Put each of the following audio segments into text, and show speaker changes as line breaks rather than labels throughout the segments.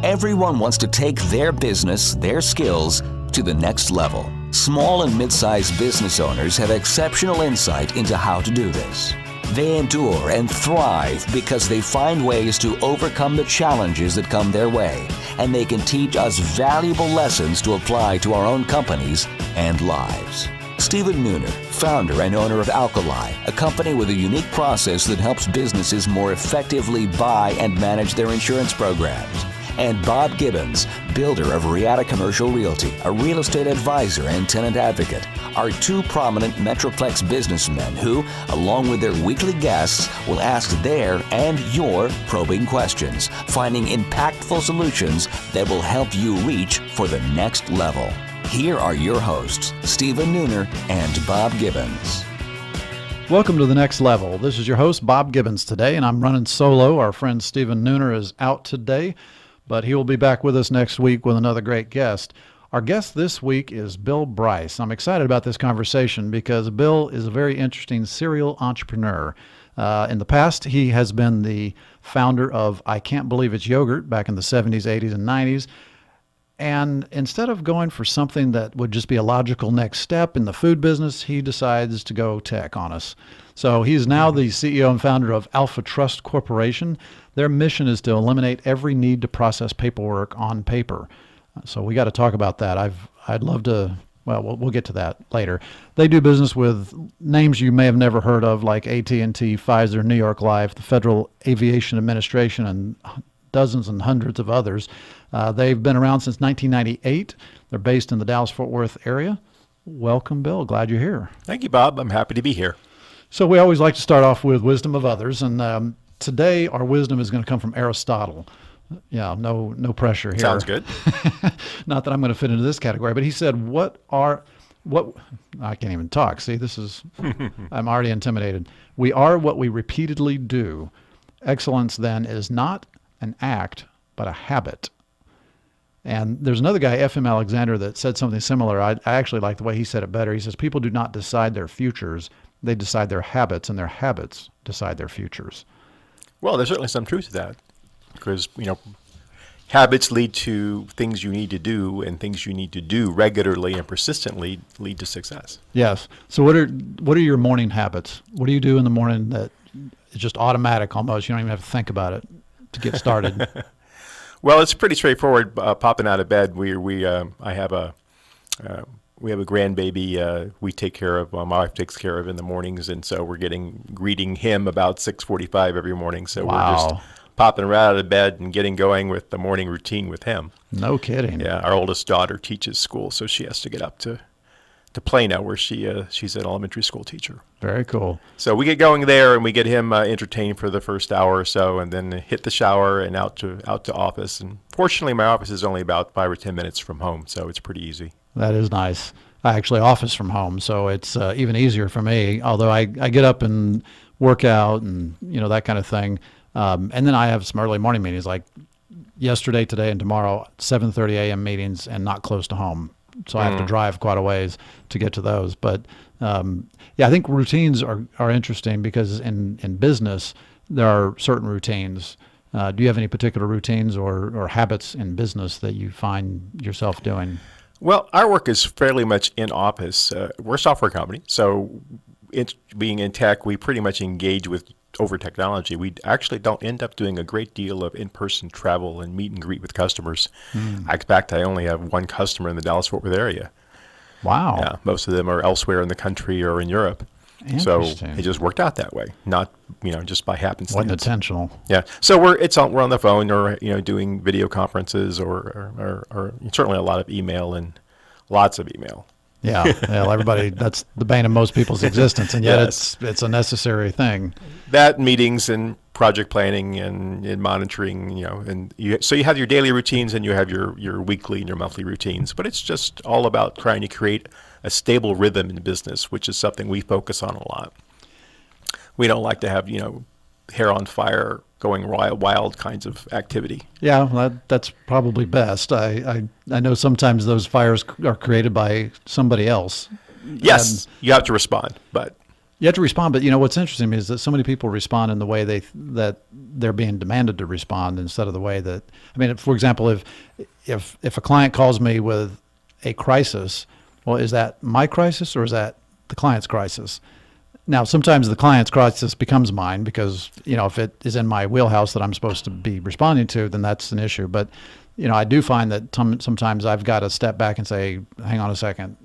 Everyone wants to take their business, their skills, to the next level. Small and mid-sized business owners have exceptional insight into how to do this. They endure and thrive because they find ways to overcome the challenges that come their way, and they can teach us valuable lessons to apply to our own companies and lives. Stephen Nooner, founder and owner of Alkali, a company with a unique process that helps businesses more effectively buy and manage their insurance programs. And Bob Gibbons, builder of Riata Commercial Realty, a real estate advisor and tenant advocate, are two prominent Metroplex businessmen who, along with their weekly guests, will ask their and your probing questions, finding impactful solutions that will help you reach for the next level. Here are your hosts, Stephen Nooner and Bob Gibbons.
Welcome to The Next Level. This is your host, Bob Gibbons, today, and I'm running solo. Our friend Stephen Nooner is out today, but he will be back with us next week with another great guest. Our guest this week is Bill Brice. I'm excited about this conversation because Bill is a very interesting serial entrepreneur. In the past, he has been the founder of I Can't Believe It's Yogurt back in the 70s, 80s, and 90s. And instead of going for something that would just be a logical next step in the food business, he decides to go tech on us. So he's now the CEO and founder of AlphaTrust Corporation. Their mission is to eliminate every need to process paperwork on paper. So we got to talk about that. I'd love to, well, we'll get to that later. They do business with names you may have never heard of, like AT&T, Pfizer, New York Life, the Federal Aviation Administration, and dozens and hundreds of others. They've been around since 1998. They're based in the Dallas-Fort Worth area. Welcome, Bill. Glad you're here.
Thank you, Bob. I'm happy to be here.
So we always like to start off with wisdom of others, and today our wisdom is going to come from Aristotle. Yeah, no pressure here.
Sounds good.
Not that I'm going to fit into this category, but he said, I can't even talk. See, I'm already intimidated. We are what we repeatedly do. Excellence then is not an act, but a habit. And there's another guy, F.M. Alexander, that said something similar. I actually like the way he said it better. He says, people do not decide their futures. They decide their habits, and their habits decide their futures.
Well, there's certainly some truth to that because, habits lead to things you need to do, and things you need to do regularly and persistently lead to success.
Yes. So what are your morning habits? What do you do in the morning that is just automatic almost? You don't even have to think about it to get started.
Well, it's pretty straightforward. Popping out of bed, we have a grandbaby. We take care of. My wife takes care of in the mornings, and so we're greeting him about 6:45 every morning. So
wow.
We're just popping right out of bed and getting going with the morning routine with him.
No kidding.
Yeah, our oldest daughter teaches school, so she has to get up to Plano, where she's an elementary school teacher.
Very cool.
So we get going there, and we get him entertained for the first hour or so, and then hit the shower and out to office. And fortunately, my office is only about 5 or 10 minutes from home, so it's pretty easy.
That is nice. I actually office from home, so it's even easier for me. Although I get up and work out and that kind of thing, and then I have some early morning meetings like yesterday, today, and tomorrow, 7:30 a.m. meetings, and not close to home. So I have to drive quite a ways to get to those. But I think routines are interesting because in business, there are certain routines. Do you have any particular routines or habits in business that you find yourself doing?
Well, our work is fairly much in office. We're a software company, so being in tech, we pretty much engage with over technology. We actually don't end up doing a great deal of in-person travel and meet and greet with customers. In fact, I only have one customer in the Dallas-Fort Worth area.
Wow.
Yeah, most of them are elsewhere in the country or in Europe. So it just worked out that way, not just by happenstance.
Wasn't intentional.
Yeah. So we're on the phone or doing video conferences or certainly a lot of email and lots of email.
Yeah. Well, everybody, that's the bane of most people's existence, and yet
Yes.
it's a necessary thing.
That meetings and project planning and monitoring, so you have your daily routines and you have your weekly and your monthly routines, but it's just all about trying to create a stable rhythm in business, which is something we focus on a lot. We don't like to have, hair on fire, going wild kinds of activity.
Yeah, well, that's probably best. I know sometimes those fires are created by somebody else.
Yes, you have to respond, but
You have to respond, but what's interesting to me is that so many people respond in the way that they're being demanded to respond instead of the way that, I mean, for example, if a client calls me with a crisis, well, is that my crisis or is that the client's crisis? Now, sometimes the client's crisis becomes mine because, if it is in my wheelhouse that I'm supposed to be responding to, then that's an issue. But, I do find that sometimes I've got to step back and say, hang on a second,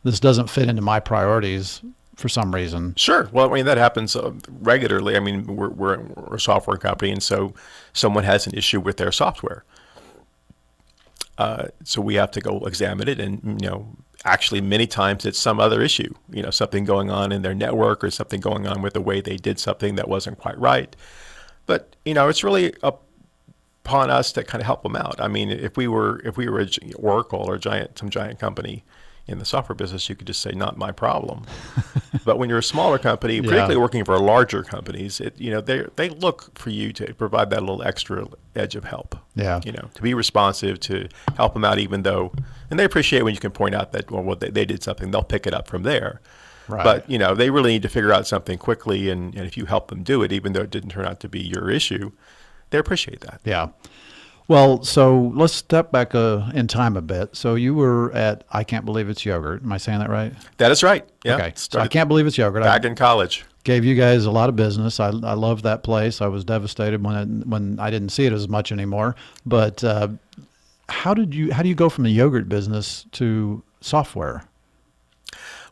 this doesn't fit into my priorities for some reason.
Sure. Well, I mean, that happens regularly. I mean, we're a software company, and so someone has an issue with their software. So we have to go examine it, and actually many times it's some other issue, something going on in their network or something going on with the way they did something that wasn't quite right. But it's really upon us to kind of help them out. I mean, if we were Oracle or some giant company in the software business, you could just say, not my problem. But when you're a smaller company, particularly working for larger companies, they look for you to provide that little extra edge of help.
Yeah.
To be responsive, to help them out, even though, and they appreciate when you can point out that, well, they did something, they'll pick it up from there.
Right.
But, they really need to figure out something quickly, and if you help them do it, even though it didn't turn out to be your issue, they appreciate that.
Yeah. Well, so let's step back in time a bit. So you were at I Can't Believe It's Yogurt. Am I saying that right?
That is right. Yeah.
Okay. So I Can't Believe It's Yogurt.
Back in college.
Gave you guys a lot of business. I love that place. I was devastated when I didn't see it as much anymore. But how do you go from the yogurt business to software?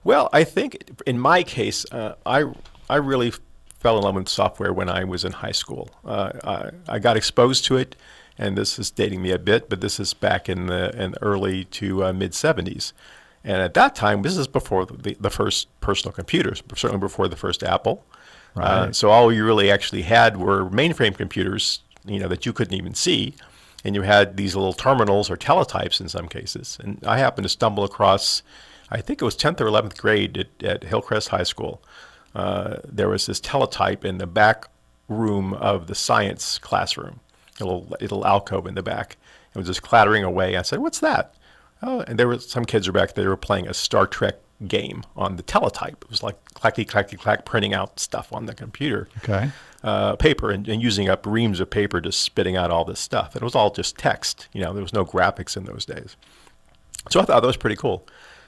Well, I think in my case, I really fell in love with software when I was in high school. I got exposed to it. And this is dating me a bit, but this is back in the early to mid 70s. And at that time, this is before the first personal computers, certainly before the first Apple.
Right.
So all you really actually had were mainframe computers, that you couldn't even see. And you had these little terminals or teletypes in some cases. And I happened to stumble across, I think it was 10th or 11th grade at Hillcrest High School. There was this teletype in the back room of the science classroom. A little alcove in the back. It was just clattering away. I said, "What's that?" Oh, and there were some kids were back there were playing a Star Trek game on the teletype. It was like clacky, clacky, clack, printing out stuff on the computer.
Okay.
Paper and using up reams of paper, just spitting out all this stuff. And it was all just text. There was no graphics in those days. So I thought that was pretty cool.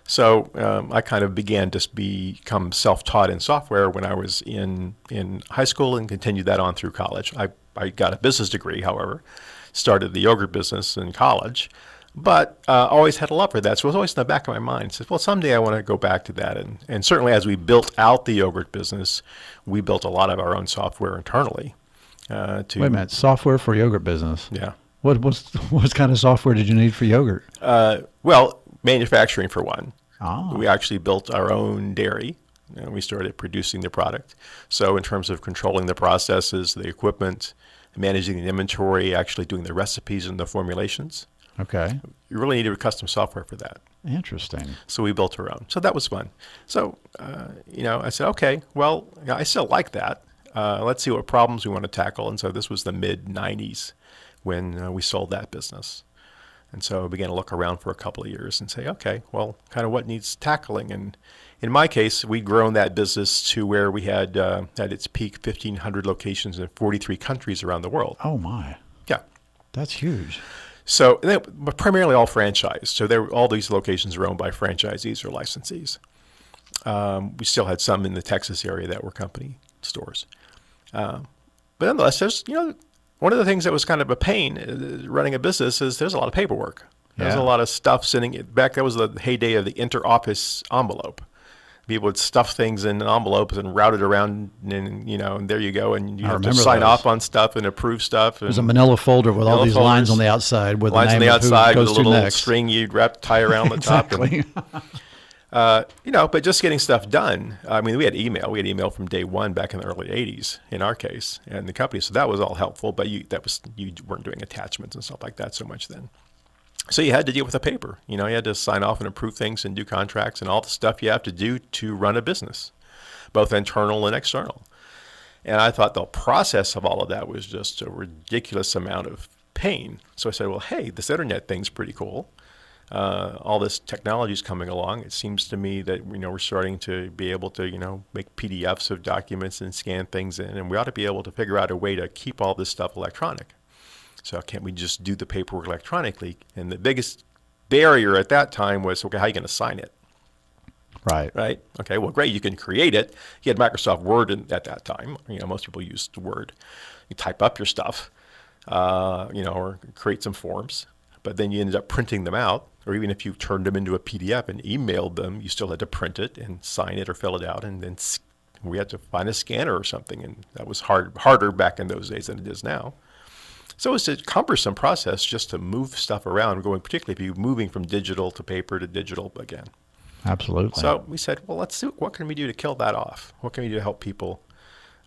So I kind of began to become self-taught in software when I was in high school and continued that on through college. I got a business degree, however, started the yogurt business in college, but always had a love for that. So it was always in the back of my mind. I said, well, someday I want to go back to that. And certainly as we built out the yogurt business, we built a lot of our own software internally.
Wait a minute, software for yogurt business?
Yeah.
What kind of software did you need for yogurt?
Well, manufacturing for one.
Oh.
We actually built our own dairy. We started producing the product. So in terms of controlling the processes, the equipment, managing the inventory, actually doing the recipes and the formulations.
Okay.
You really needed custom software for that.
Interesting.
So we built our own. So that was fun. So, I said, okay, well, I still like that. Let's see what problems we want to tackle. And so this was the mid-'90s when we sold that business. And so I began to look around for a couple of years and say, okay, well, kind of what needs tackling? And in my case, we'd grown that business to where we had at its peak 1,500 locations in 43 countries around the world.
Oh, my.
Yeah.
That's huge.
So, but primarily all franchised. So all these locations are owned by franchisees or licensees. We still had some in the Texas area that were company stores. But nonetheless, there's, one of the things that was kind of a pain running a business is there's a lot of paperwork. There's a lot of stuff sitting back. That was the heyday of the inter-office envelope. People would stuff things in envelopes and route it around, and there you go. And you have to sign off on stuff and approve stuff.
There's a manila folder with all these lines on the outside with
lines
the name
on the outside
of who
with
goes
a little
next.
string you'd tie around the top.
Exactly.
But just getting stuff done. I mean, we had email. We had email from day one back in the early 80s in our case and the company. So that was all helpful, but you weren't doing attachments and stuff like that so much then. So you had to deal with the paper. You had to sign off and approve things and do contracts and all the stuff you have to do to run a business, both internal and external. And I thought the process of all of that was just a ridiculous amount of pain. So I said, well, hey, this internet thing's pretty cool. all this technology is coming along. It seems to me that we're starting to be able to make PDFs of documents and scan things in, and we ought to be able to figure out a way to keep all this stuff electronic. So can't we just do the paperwork electronically? And the biggest barrier at that time was, okay, how are you going to sign it? Right. Okay. Well, great. You can create it. You had Microsoft Word at that time. Most people used Word. You type up your stuff, or create some forms, but then you ended up printing them out. Or even if you turned them into a PDF and emailed them, you still had to print it and sign it or fill it out, and then we had to find a scanner or something, and that was harder back in those days than it is now. So it's a cumbersome process just to move stuff around, particularly if you're moving from digital to paper to digital again.
Absolutely.
So we said, well, let's see, what can we do to kill that off? What can we do to help people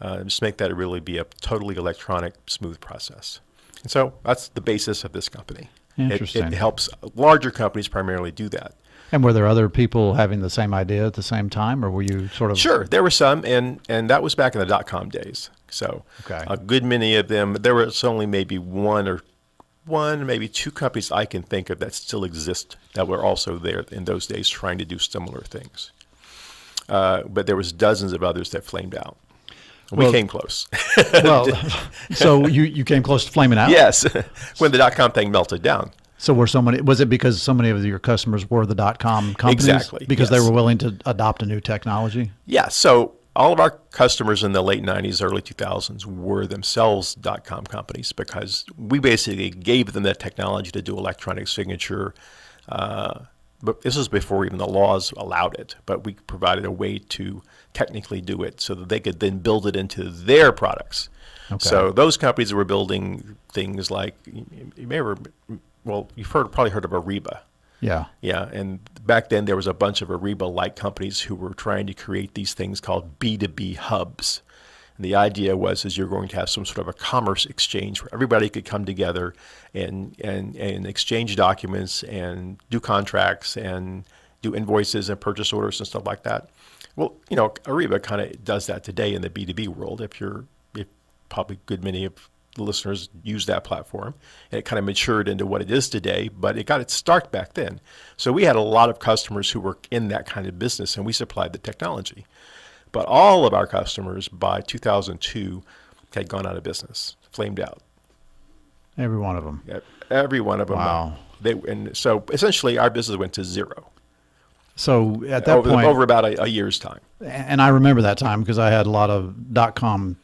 just make that really be a totally electronic, smooth process? And so that's the basis of this company.
Interesting.
It helps larger companies primarily do that.
And were there other people having the same idea at the same time, or were you sort of?
Sure, there were some, and that was back in the .com days. So
okay.
A good many of them, there was only maybe maybe two companies I can think of that still exist that were also there in those days trying to do similar things. But there was dozens of others that flamed out. We came close.
Well, so you came close to flaming out?
Yes, when the .com thing melted down.
So was it because so many of your customers were the .com companies?
Exactly.
Because
yes.
they were willing to adopt a new technology?
Yeah. So all of our customers in the late 90s, early 2000s were themselves .com companies because we basically gave them that technology to do electronic signature. But this was before even the laws allowed it. But we provided a way to technically do it so that they could then build it into their products. Okay. So those companies were building things like, you've probably heard of Ariba.
Yeah.
Yeah, and back then there was a bunch of Ariba-like companies who were trying to create these things called B2B hubs. And the idea was you're going to have some sort of a commerce exchange where everybody could come together and exchange documents and do contracts and do invoices and purchase orders and stuff like that. Well, Ariba kind of does that today in the B2B world. If probably good many of the listeners use that platform, and it kind of matured into what it is today, but it got its start back then. So we had a lot of customers who were in that kind of business, and we supplied the technology. But all of our customers by 2002 had gone out of business, flamed out.
Every one of them.
Yeah, every one of them.
Wow.
And so essentially our business went to zero.
So at that point,
over about a year's time.
And I remember that time because I had a lot of .com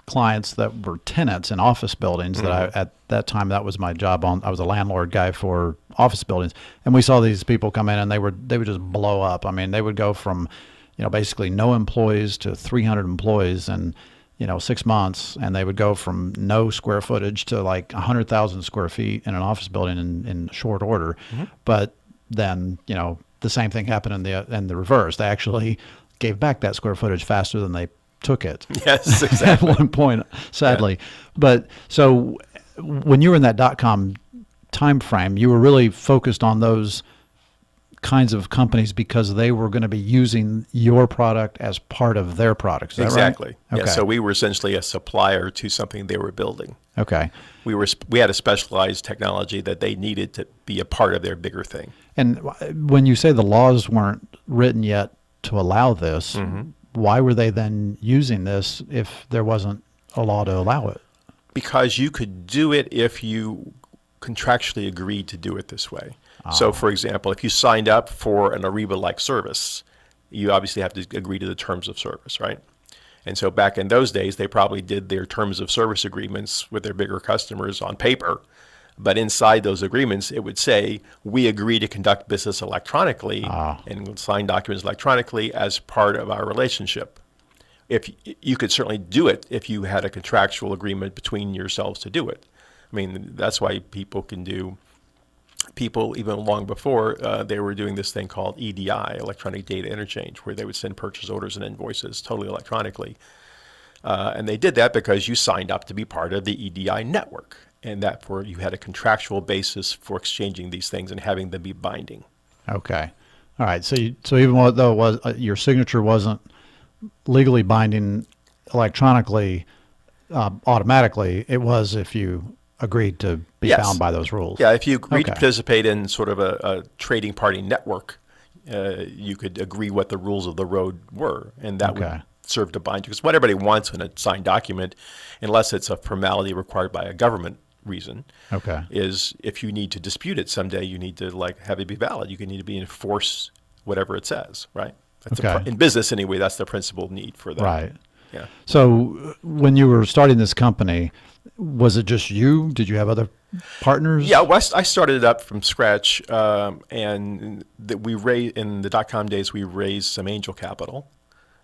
clients that were tenants in office buildings. Mm-hmm. That at that time, that was my job. I was a landlord guy for office buildings, and we saw these people come in and they would just blow up. I mean, they would go from basically no employees to 300 employees in 6 months, and they would go from no square footage to like 100,000 square feet in an office building in short order. Mm-hmm. But then the same thing happened in the reverse. They actually gave back that square footage faster than they took it.
Yes, exactly.
At one point, sadly. Yeah. But so when you were in that .com time frame, you were really focused on those kinds of companies because they were going to be using your product as part of their product. Is that
exactly.
Right?
Okay. Yeah, so we were essentially a supplier to something they were building.
Okay.
We had a specialized technology that they needed to be a part of their bigger thing.
And when you say the laws weren't written yet to allow this, mm-hmm. why were they then using this if there wasn't a law to allow it? Because
you could do it if you contractually agreed to do it this way. Oh. So, for example, if you signed up for an Ariba-like service, you obviously have to agree to the terms of service, right? And so back in those days, they probably did their terms of service agreements with their bigger customers on paper. But inside those agreements, it would say, we agree to conduct business electronically and sign documents electronically as part of our relationship. If you could certainly do it if you had a contractual agreement between yourselves to do it. I mean, that's why people even long before, they were doing this thing called EDI, electronic data interchange, where they would send purchase orders and invoices totally electronically. And they did that because you signed up to be part of the EDI network. And therefore, you had a contractual basis for exchanging these things and having them be binding.
Okay. All right. So even though it was your signature wasn't legally binding electronically, automatically, it was if you agreed to be
Yes.
bound by those rules.
Yeah, if you agreed to
Okay.
participate in sort of a trading party network, you could agree what the rules of the road were, and that
Okay.
would serve to bind you. Because what everybody wants in a signed document, unless it's a formality required by a government reason,
Okay.
is if you need to dispute it someday, you need to have it be valid. You need to be enforce whatever it says, right? That's
Okay.
in business anyway. That's the principal need for that.
Right.
Yeah.
So when you were starting this company, was it just you? Did you have other partners?
Yeah, well, I started it up from scratch, and in the dot-com days we raised some angel capital,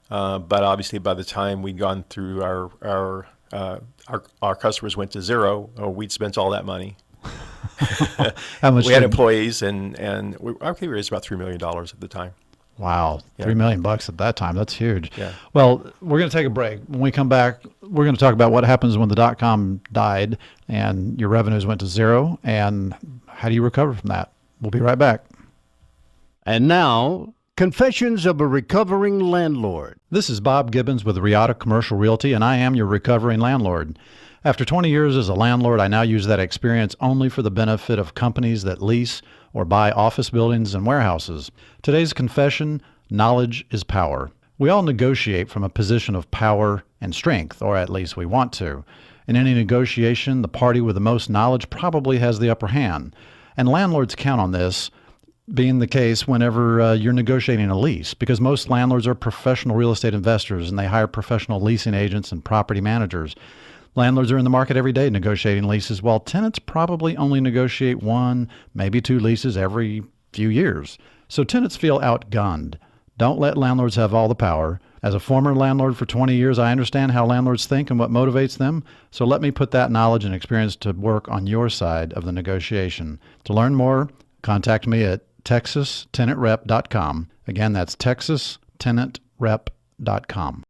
but obviously by the time we'd gone through our customers went to zero, we'd spent all that money.
How much?
We had employees, and we raised about $3 million at the time.
Wow,
Yeah.
$3 million at that time. That's huge.
Yeah.
Well, we're going to take a break. When we come back, we're going to talk about what happens when the dot-com died and your revenues went to zero, and how do you recover from that? We'll be right back.
And now, Confessions of a Recovering Landlord.
This is Bob Gibbons with Riata Commercial Realty, and I am your recovering landlord. After 20 years as a landlord, I now use that experience only for the benefit of companies that lease or buy office buildings and warehouses. Today's confession: knowledge is power. We all negotiate from a position of power and strength, or at least we want to. In any negotiation, the party with the most knowledge probably has the upper hand. And landlords count on this being the case whenever you're negotiating a lease, because most landlords are professional real estate investors and they hire professional leasing agents and property managers. Landlords are in the market every day negotiating leases, while tenants probably only negotiate one, maybe two leases every few years. So tenants feel outgunned. Don't let landlords have all the power. As a former landlord for 20 years, I understand how landlords think and what motivates them. So let me put that knowledge and experience to work on your side of the negotiation. To learn more, contact me at texastenantrep.com. Again, that's texastenantrep.com.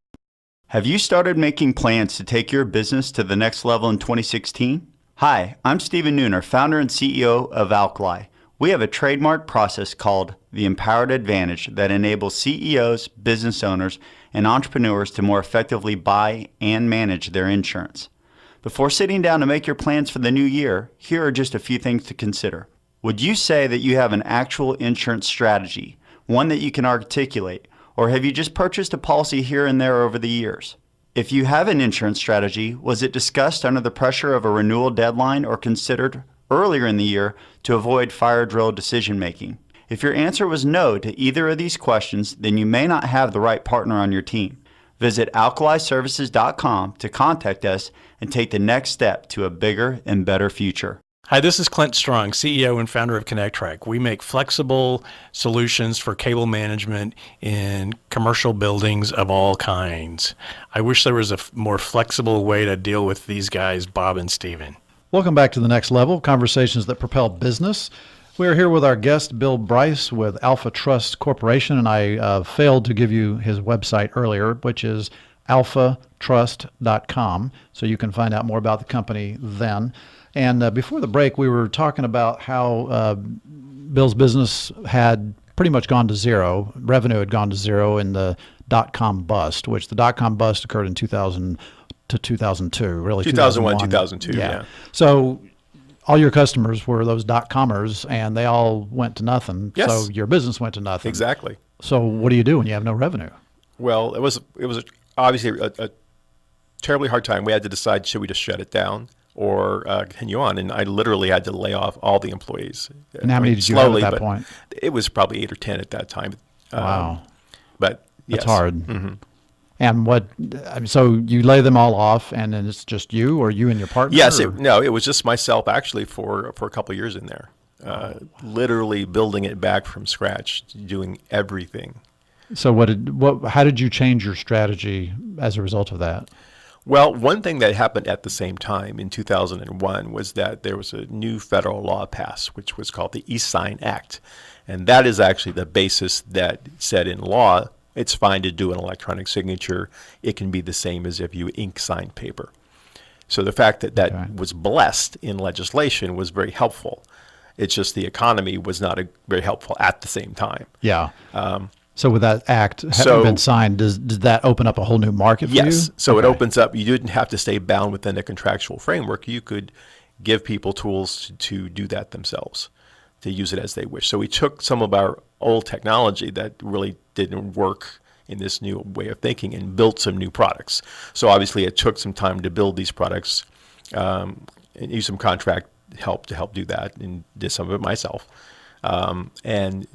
Have you started making plans to take your business to the next level in 2016? Hi, I'm Stephen Nooner, founder and CEO of Alkali. We have a trademark process called the Empowered Advantage that enables CEOs, business owners, and entrepreneurs to more effectively buy and manage their insurance. Before sitting down to make your plans for the new year, here are just a few things to consider. Would you say that you have an actual insurance strategy, one that you can articulate, or have you just purchased a policy here and there over the years? If you have an insurance strategy, was it discussed under the pressure of a renewal deadline or considered earlier in the year to avoid fire drill decision making? If your answer was no to either of these questions, then you may not have the right partner on your team. Visit alkaliservices.com to contact us and take the next step to a bigger and better future.
Hi, this is Clint Strong, CEO and founder of ConnectTrack. We make flexible solutions for cable management in commercial buildings of all kinds. I wish there was a more flexible way to deal with these guys, Bob and Steven.
Welcome back to The Next Level, conversations that propel business. We are here with our guest, Bill Brice with AlphaTrust Corporation, and I failed to give you his website earlier, which is AlphaTrust.com, so you can find out more about the company then. And before the break, we were talking about how Bill's business had pretty much gone to zero. Revenue had gone to zero in the dot-com bust, which the dot-com bust occurred in 2000 to 2002, really
2001, 2002, yeah.
So all your customers were those dot-commers, and they all went to nothing.
Yes.
So your business went to nothing.
Exactly.
So what do you do when you have no revenue?
Well, it was obviously a terribly hard time. We had to decide, should we just shut it down or continue on? And I literally had to lay off all the employees.
And how many did you have
slowly,
at that
but
point?
It was probably 8 or 10 at that time.
Wow.
But yes.
That's hard.
Mm-hmm.
And so you lay them all off, and then it's just you, or you and your partner?
Yes. It was just myself actually for a couple of years in there, literally building it back from scratch, doing everything.
So how did you change your strategy as a result of that?
Well, one thing that happened at the same time in 2001 was that there was a new federal law passed, which was called the e-Sign Act. And that is actually the basis that said in law, it's fine to do an electronic signature. It can be the same as if you ink signed paper. So the fact that that was blessed in legislation was very helpful. It's just the economy was not very helpful at the same time.
Yeah. So with that act having been signed, does that open up a whole new market for you?
Yes. So it opens up. You didn't have to stay bound within a contractual framework. You could give people tools to do that themselves, to use it as they wish. So we took some of our old technology that really didn't work in this new way of thinking and built some new products. So obviously it took some time to build these products, and use some contract help to help do that, and did some of it myself. And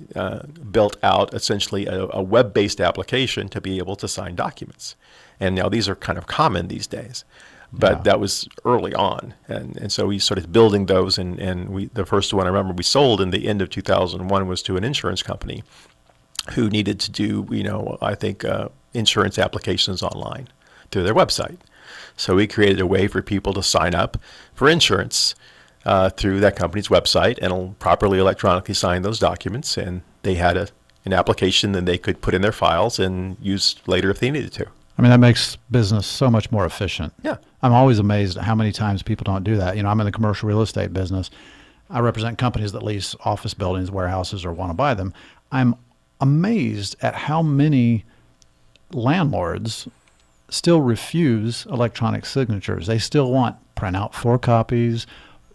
built out essentially a web-based application to be able to sign documents. And now these are kind of common these days, but that was early on. And so we started building those, and the first one I remember we sold in the end of 2001 was to an insurance company who needed to do, I think, insurance applications online through their website. So we created a way for people to sign up for insurance through that company's website and properly electronically sign those documents. And they had an application that they could put in their files and use later if they needed to.
I mean, that makes business so much more efficient.
Yeah.
I'm always amazed at how many times people don't do that. I'm in the commercial real estate business. I represent companies that lease office buildings, warehouses, or want to buy them. I'm amazed at how many landlords still refuse electronic signatures. They still want print out 4 copies,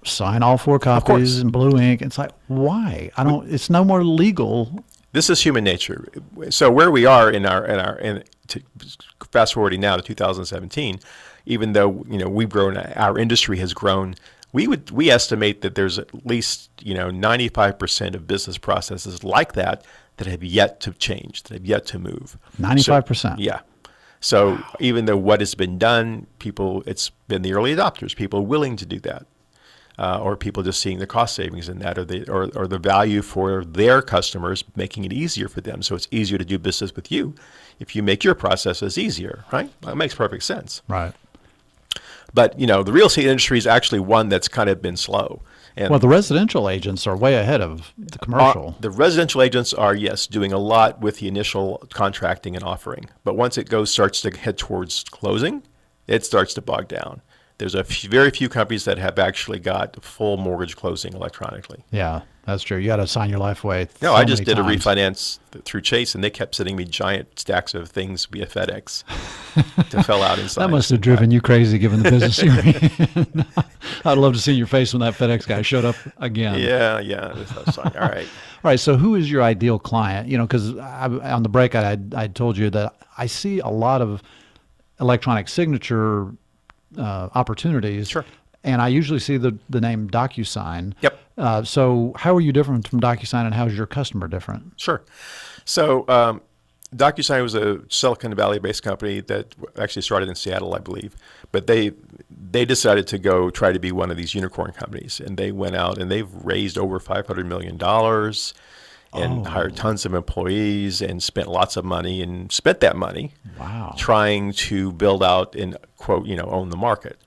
sign all 4 copies in blue ink. It's like, why? It's no more legal.
This is human nature. So where we are fast forwarding now to 2017, even though we've grown, our industry has grown, we estimate that there's at least 95% of business processes like that have yet to change, that have yet to move.
95%.
So, yeah. So even though what has been done, it's been the early adopters, people willing to do that. Or people just seeing the cost savings in that, or the value for their customers, making it easier for them. So it's easier to do business with you if you make your processes easier, right? That makes perfect sense.
Right.
But the real estate industry is actually one that's kind of been slow. And
well, the residential agents are way ahead of the commercial.
The residential agents are, yes, doing a lot with the initial contracting and offering. But once it starts to head towards closing, it starts to bog down. There's very few companies that have actually got full mortgage closing electronically.
Yeah, that's true. You got to sign your life away.
No, I just did a refinance through Chase, and they kept sending me giant stacks of things via FedEx to fill out inside.
That must have driven you crazy, given the business you're in. I'd love to see your face when that FedEx guy showed up again.
Yeah. That's fine. All right.
All right. So, who is your ideal client? Because on the break, I told you that I see a lot of electronic signature opportunities.
Sure.
And I usually see the name DocuSign.
Yep.
So how are you different from DocuSign, and how is your customer different?
Sure. So DocuSign was a Silicon Valley-based company that actually started in Seattle, I believe. But they decided to go try to be one of these unicorn companies. And they went out and they've raised over $500 million and hired tons of employees and spent lots of money and spent that money trying to build out and, quote, own the market.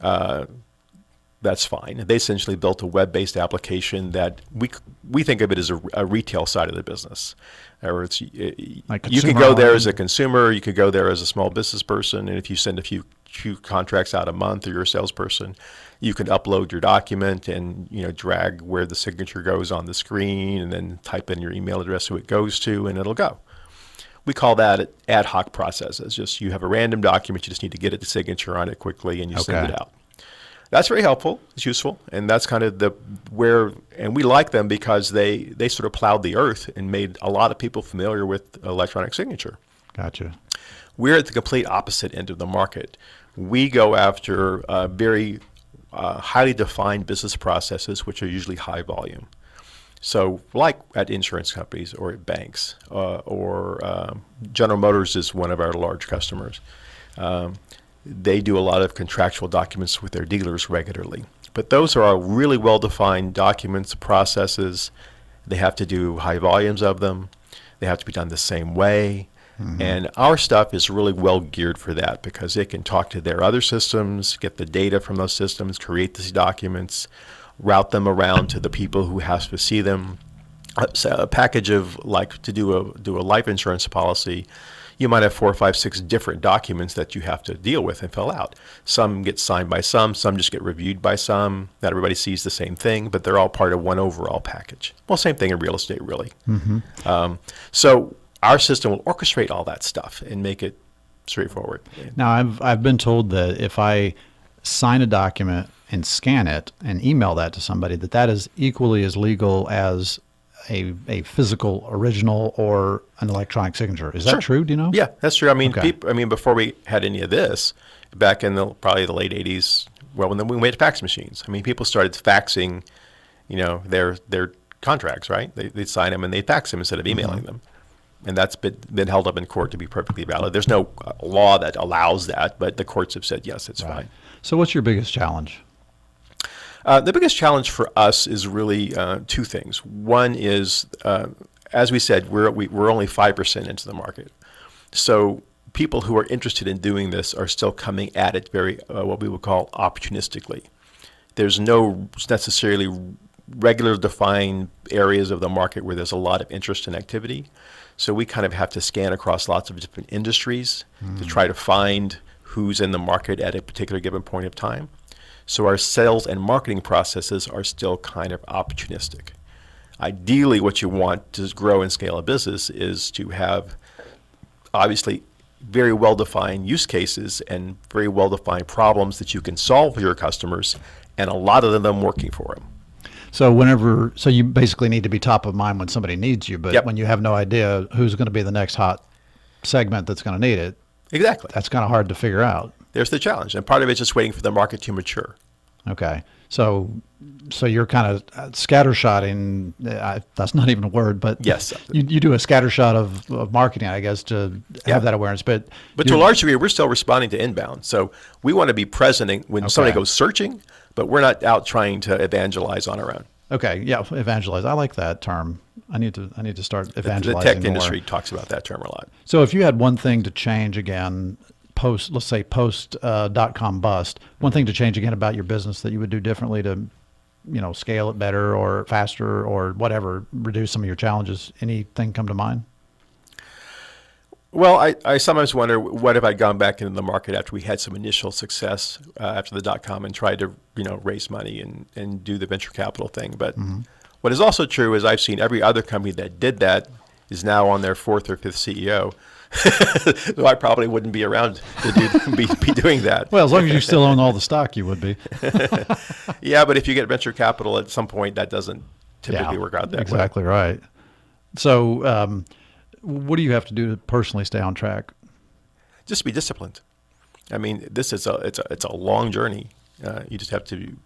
That's fine. They essentially built a web-based application that we think of it as a retail side of the business. Or it's you could go there as a consumer, you could go there as a small business person, and if you send a few contracts out a month, or you're a salesperson, you can upload your document and drag where the signature goes on the screen, and then type in your email address who it goes to, and it'll go. We call that ad hoc processes. Just you have a random document, you just need to get the signature on it quickly, and you send it out. That's very helpful. It's useful, and that's kind of and we like them because they sort of plowed the earth and made a lot of people familiar with electronic signature.
Gotcha.
We're at the complete opposite end of the market. We go after very highly defined business processes, which are usually high volume. So like at insurance companies or at banks, or General Motors is one of our large customers. They do a lot of contractual documents with their dealers regularly. But those are all really well-defined documents, processes. They have to do high volumes of them. They have to be done the same way. Mm-hmm. And our stuff is really well geared for that because it can talk to their other systems, get the data from those systems, create these documents, route them around to the people who have to see them. So a package of, like, to do a life insurance policy, you might have 4, 5, 6 different documents that you have to deal with and fill out. Some get signed by some just get reviewed by some. Not everybody sees the same thing, but they're all part of one overall package. Well, same thing in real estate, really. Mm-hmm. So our system will orchestrate all that stuff and make it straightforward.
Now, I've been told that if I sign a document and scan it and email that to somebody, that is equally as legal as a physical original or an electronic signature. Is that
Sure.
true? Do you know?
Yeah, that's true. I mean,
Okay.
before we had any of this, back in probably the late 80s, well, when we made fax machines, I mean, people started faxing, their contracts, right? They'd sign them and they'd fax them instead of emailing them. And that's been held up in court to be perfectly valid. There's no law that allows that, but the courts have said, yes, it's fine.
So what's your biggest challenge?
The biggest challenge for us is really two things. One is, as we said, we're only 5% into the market. So people who are interested in doing this are still coming at it very, what we would call opportunistically. There's no necessarily regular defined areas of the market where there's a lot of interest and activity. So we kind of have to scan across lots of different industries to try to find who's in the market at a particular given point of time. So our sales and marketing processes are still kind of opportunistic. Ideally, what you want to grow and scale a business is to have, obviously, very well-defined use cases and very well-defined problems that you can solve for your customers, and a lot of them working for them.
So you basically need to be top of mind when somebody needs you, but
Yep.
when you have no idea who's going to be the next hot segment that's going to need it,
Exactly.
that's kind of hard to figure out.
There's the challenge, and part of it's just waiting for the market to mature.
Okay. So you're kind of scattershotting. That's not even a word, but
Yes.
you do a scattershot of marketing, I guess, to
Yeah.
have that awareness. But
But to a large degree, we're still responding to inbound. So we want to be present when somebody
Okay.
goes searching, but we're not out trying to evangelize on our own.
okay, yeah, evangelize. I like that term. I need to start evangelizing
The tech
more.
industry talks about that term a lot.
So if you had one thing to change again, let's say post .com bust, one thing to change again about your business that you would do differently to, scale it better or faster or whatever, reduce some of your challenges, anything come to mind?
Well, I sometimes wonder, what if I'd gone back into the market after we had some initial success after the .com and tried to, raise money and do the venture capital thing. But what is also true is I've seen every other company that did that is now on their fourth or fifth CEO. So I probably wouldn't be around to be doing that.
Well, as long as you still own all the stock, you would be.
Yeah, but if you get venture capital at some point, that doesn't typically work out that way.
Exactly right. So what do you have to do to personally stay on track?
Just be disciplined. I mean, it's a long journey. You just have to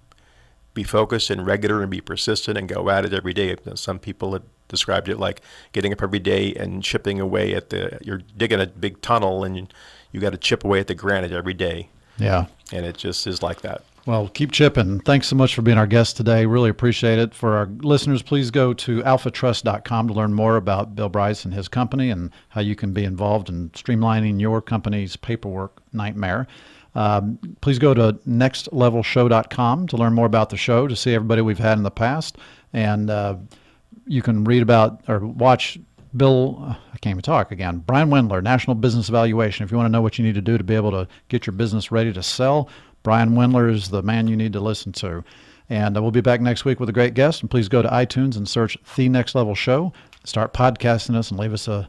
be focused and regular and be persistent and go at it every day. Some people have described it like getting up every day and chipping away at you're digging a big tunnel and you got to chip away at the granite every day.
Yeah.
And it just is like that.
Well, keep chipping. Thanks so much for being our guest today. Really appreciate it. For our listeners, please go to AlphaTrust.com to learn more about Bill Brice and his company and how you can be involved in streamlining your company's paperwork nightmare. Please go to nextlevelshow.com to learn more about the show, to see everybody we've had in the past. And you can read about or watch Bill, I can't even talk again, Brian Wendler, National Business Evaluation. If you want to know what you need to do to be able to get your business ready to sell, Brian Wendler is the man you need to listen to. And we'll be back next week with a great guest. And please go to iTunes and search The Next Level Show. Start podcasting us and leave us a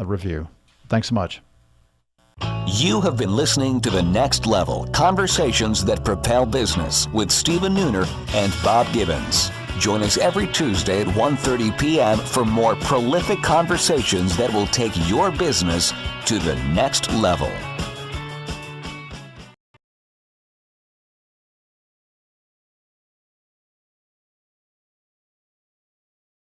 review. Thanks so much.
You have been listening to The Next Level, Conversations That Propel Business with Stephen Nooner and Bob Gibbons. Join us every Tuesday at 1:30 p.m. for more prolific conversations that will take your business to the next level.